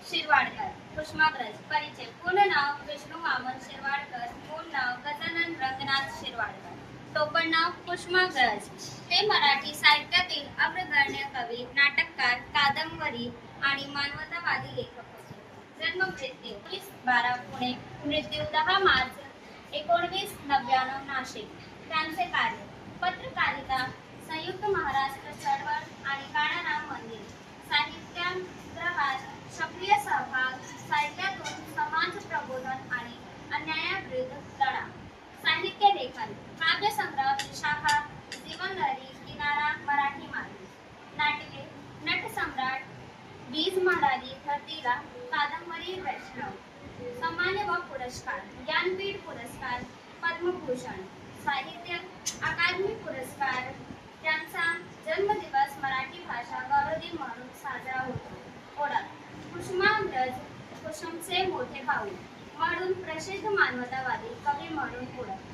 शिरवाडकर कुसुमाग्रज परिचय पूर्ण नाव विष्णू वामन शिरवाडकर मूळ नाव गजानन रंगनाथ शिरवाडकर टोपण नाव कुसुमाग्रज ते मराठी साहित्यातील अग्रगण्य कवी नाटककार कादंबरी आणि मानवतावादी लेखक होते. जन्म मृत्यू 1912 पुणे मृत्यू 10 मार्च 1999 नाशिक. त्यांचे कार्य पत्रकारिता संयुक्त महाराष्ट्र चळवळ आणि काळाराम मंदिर साहित्याग्रहात सक्रिय सहभाग साहित्यातून समाज प्रबोधन आणि अन्यायाविरुद्ध लढा साहित्य लेखन काव्यसंग्रह शाखा जीवनलहरी किनारा मराठी मार्ग नाटके नटसम्राट बीज म्हणाली धरतीला कादंबरी वैष्णव सामान्य व पुरस्कार ज्ञानपीठ पुरस्कार पद्मभूषण साहित्य अकादमी पुरस्कार. त्यांचा जन्मदिवस मराठी भाषा गौरव दिन म्हणून साजरा होतो. ओळख कुसुमाग्रज कुसुमचे मोठे भाऊ म्हणून प्रसिद्ध मानवतावादी कवी म्हणून ओळख.